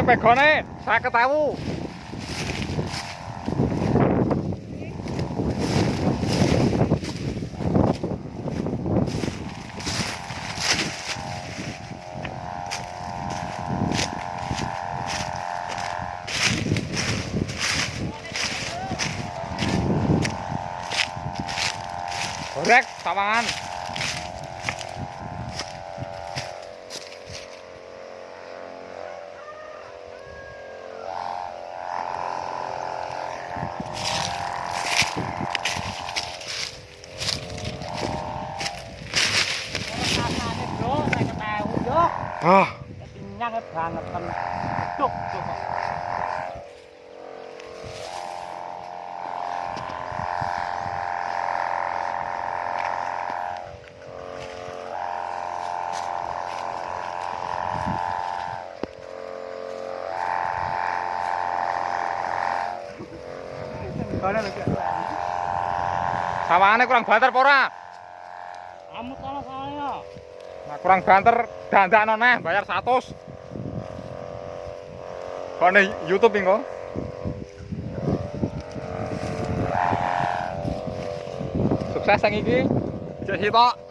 pegone 50.000. Gorek sawangan. Ah, kenyang banget kan. Cuk, cuk. Sawangane kurang banter apa ora? Amut ana sawangnya. Nah, kurang banter dandakno neh bayar 100. Kok ning YouTube iki kok. Sukses yang iki. Jek sitok.